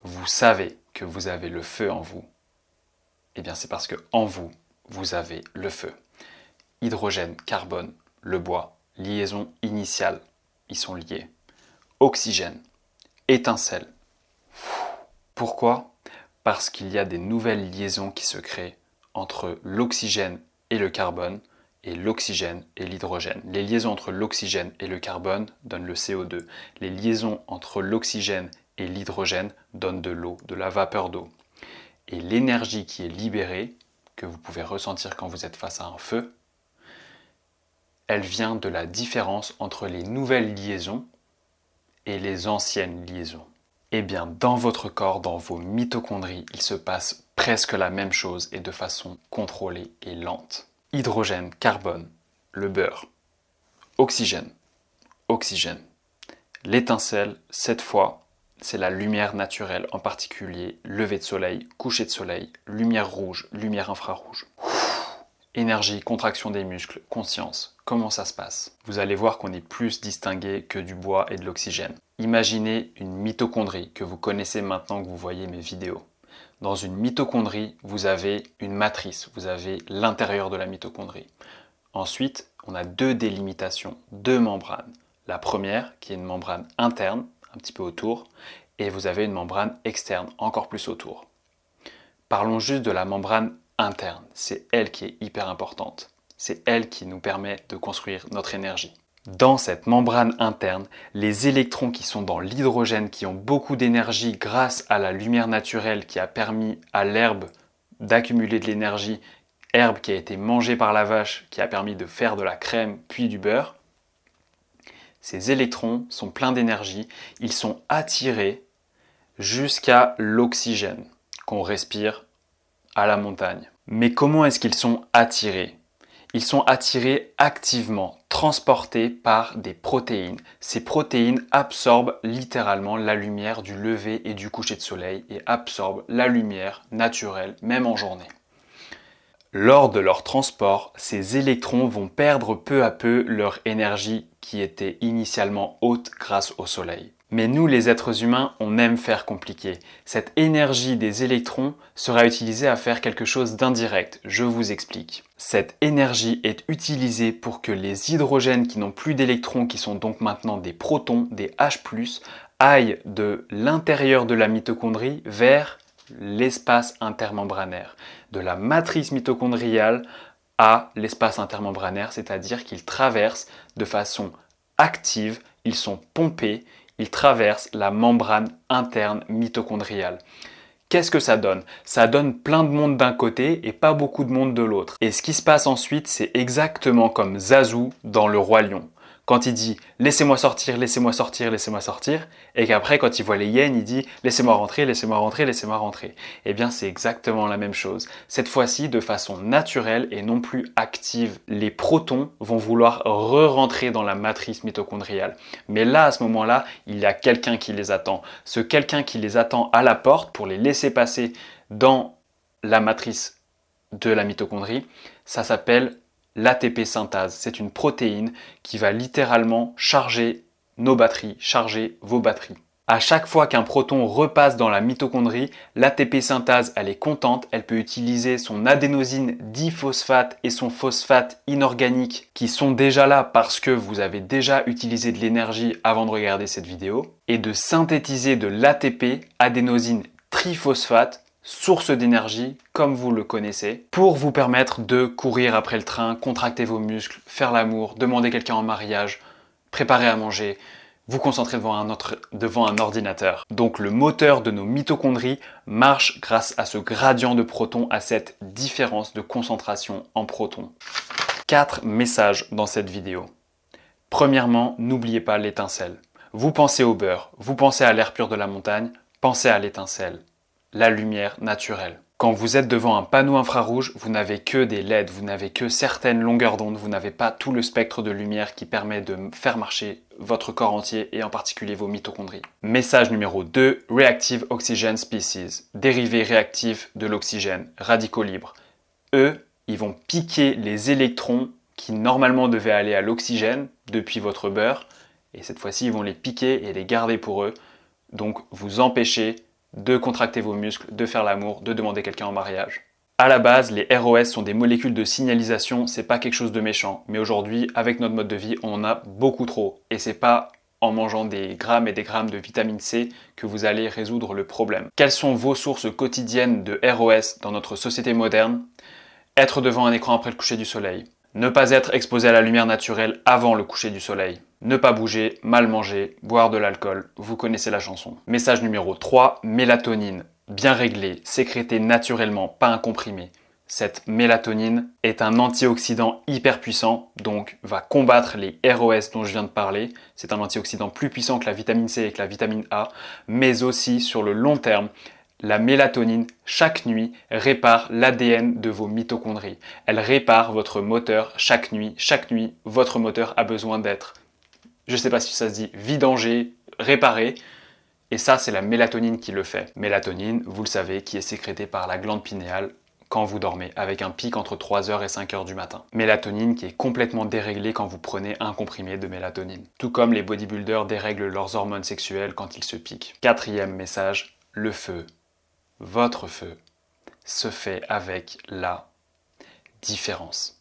Vous savez que vous avez le feu en vous. Eh bien, c'est parce que en vous, vous avez le feu. Hydrogène, carbone, le bois, liaison initiale, ils sont liés. Oxygène, étincelle. Pourquoi? Parce qu'il y a des nouvelles liaisons qui se créent entre l'oxygène et le carbone, et l'oxygène et l'hydrogène. Les liaisons entre l'oxygène et le carbone donnent le CO2. Les liaisons entre l'oxygène et l'hydrogène donnent de l'eau, de la vapeur d'eau. Et l'énergie qui est libérée, que vous pouvez ressentir quand vous êtes face à un feu, elle vient de la différence entre les nouvelles liaisons et les anciennes liaisons. Eh bien, dans votre corps, dans vos mitochondries, il se passe presque la même chose et de façon contrôlée et lente. Hydrogène, carbone, le beurre. Oxygène, oxygène. L'étincelle, cette fois, c'est la lumière naturelle, en particulier lever de soleil, coucher de soleil, lumière rouge, lumière infrarouge. Énergie, contraction des muscles, conscience. Comment ça se passe? Vous allez voir qu'on est plus distingué que du bois et de l'oxygène. Imaginez une mitochondrie que vous connaissez maintenant que vous voyez mes vidéos. Dans une mitochondrie, vous avez une matrice, vous avez l'intérieur de la mitochondrie. Ensuite, on a deux délimitations, deux membranes. La première, qui est une membrane interne, un petit peu autour, et vous avez une membrane externe, encore plus autour. Parlons juste de la membrane interne, c'est elle qui est hyper importante. C'est elle qui nous permet de construire notre énergie. Dans cette membrane interne, les électrons qui sont dans l'hydrogène, qui ont beaucoup d'énergie grâce à la lumière naturelle qui a permis à l'herbe d'accumuler de l'énergie, herbe qui a été mangée par la vache, qui a permis de faire de la crème puis du beurre, ces électrons sont pleins d'énergie, ils sont attirés jusqu'à l'oxygène qu'on respire à la montagne. Mais comment est-ce qu'ils sont attirés? Ils sont attirés activement, transportés par des protéines. Ces protéines absorbent littéralement la lumière du lever et du coucher de soleil et absorbent la lumière naturelle, même en journée. Lors de leur transport, ces électrons vont perdre peu à peu leur énergie qui était initialement haute grâce au soleil. Mais nous, les êtres humains, on aime faire compliqué. Cette énergie des électrons sera utilisée à faire quelque chose d'indirect. Je vous explique. Cette énergie est utilisée pour que les hydrogènes qui n'ont plus d'électrons, qui sont donc maintenant des protons, des H+, aillent de l'intérieur de la mitochondrie vers l'espace intermembranaire. De la matrice mitochondriale à l'espace intermembranaire, c'est-à-dire qu'ils traversent de façon active, ils sont pompés, ils traversent la membrane interne mitochondriale. Qu'est-ce que ça donne? Ça donne plein de monde d'un côté et pas beaucoup de monde de l'autre. Et ce qui se passe ensuite, c'est exactement comme Zazu dans Le Roi Lion. Quand il dit « laissez-moi sortir, laissez-moi sortir, laissez-moi sortir », et qu'après quand il voit les hyènes, il dit « laissez-moi rentrer, laissez-moi rentrer, laissez-moi rentrer ». Eh bien c'est exactement la même chose. Cette fois-ci, de façon naturelle et non plus active, les protons vont vouloir re-rentrer dans la matrice mitochondriale. Mais là, à ce moment-là, il y a quelqu'un qui les attend. Ce quelqu'un qui les attend à la porte pour les laisser passer dans la matrice de la mitochondrie, ça s'appelle l'ATP synthase. C'est une protéine qui va littéralement charger nos batteries, charger vos batteries. À chaque fois qu'un proton repasse dans la mitochondrie, l'ATP synthase, elle est contente, elle peut utiliser son adénosine diphosphate et son phosphate inorganique qui sont déjà là parce que vous avez déjà utilisé de l'énergie avant de regarder cette vidéo, et de synthétiser de l'ATP, adénosine triphosphate, source d'énergie, comme vous le connaissez, pour vous permettre de courir après le train, contracter vos muscles, faire l'amour, demander quelqu'un en mariage, préparer à manger, vous concentrer devant un ordinateur. Donc le moteur de nos mitochondries marche grâce à ce gradient de protons, à cette différence de concentration en protons. 4 messages dans cette vidéo. Premièrement, n'oubliez pas l'étincelle. Vous pensez au beurre, vous pensez à l'air pur de la montagne, pensez à l'étincelle. La lumière naturelle. Quand vous êtes devant un panneau infrarouge, vous n'avez que des LED, vous n'avez que certaines longueurs d'onde, vous n'avez pas tout le spectre de lumière qui permet de faire marcher votre corps entier et en particulier vos mitochondries. Message numéro 2, Reactive Oxygen Species, dérivés réactifs de l'oxygène, radicaux libres. Eux, ils vont piquer les électrons qui normalement devaient aller à l'oxygène depuis votre beurre, et cette fois-ci, ils vont les piquer et les garder pour eux, donc vous empêcher de contracter vos muscles, de faire l'amour, de demander quelqu'un en mariage. À la base, les ROS sont des molécules de signalisation, c'est pas quelque chose de méchant. Mais aujourd'hui, avec notre mode de vie, on en a beaucoup trop. Et c'est pas en mangeant des grammes et des grammes de vitamine C que vous allez résoudre le problème. Quelles sont vos sources quotidiennes de ROS dans notre société moderne? Être devant un écran après le coucher du soleil. Ne pas être exposé à la lumière naturelle avant le coucher du soleil. Ne pas bouger, mal manger, boire de l'alcool. Vous connaissez la chanson. Message numéro 3, mélatonine. Bien réglée, sécrétée naturellement, pas un comprimé. Cette mélatonine est un antioxydant hyper puissant, donc va combattre les ROS dont je viens de parler. C'est un antioxydant plus puissant que la vitamine C et que la vitamine A, mais aussi sur le long terme, la mélatonine, chaque nuit, répare l'ADN de vos mitochondries. Elle répare votre moteur chaque nuit. Chaque nuit, votre moteur a besoin d'être, je ne sais pas si ça se dit, vidangé, réparé. Et ça, c'est la mélatonine qui le fait. Mélatonine, vous le savez, qui est sécrétée par la glande pinéale quand vous dormez, avec un pic entre 3h et 5h du matin. Mélatonine qui est complètement déréglée quand vous prenez un comprimé de mélatonine. Tout comme les bodybuilders dérèglent leurs hormones sexuelles quand ils se piquent. Quatrième message, le feu. Votre feu se fait avec la différence.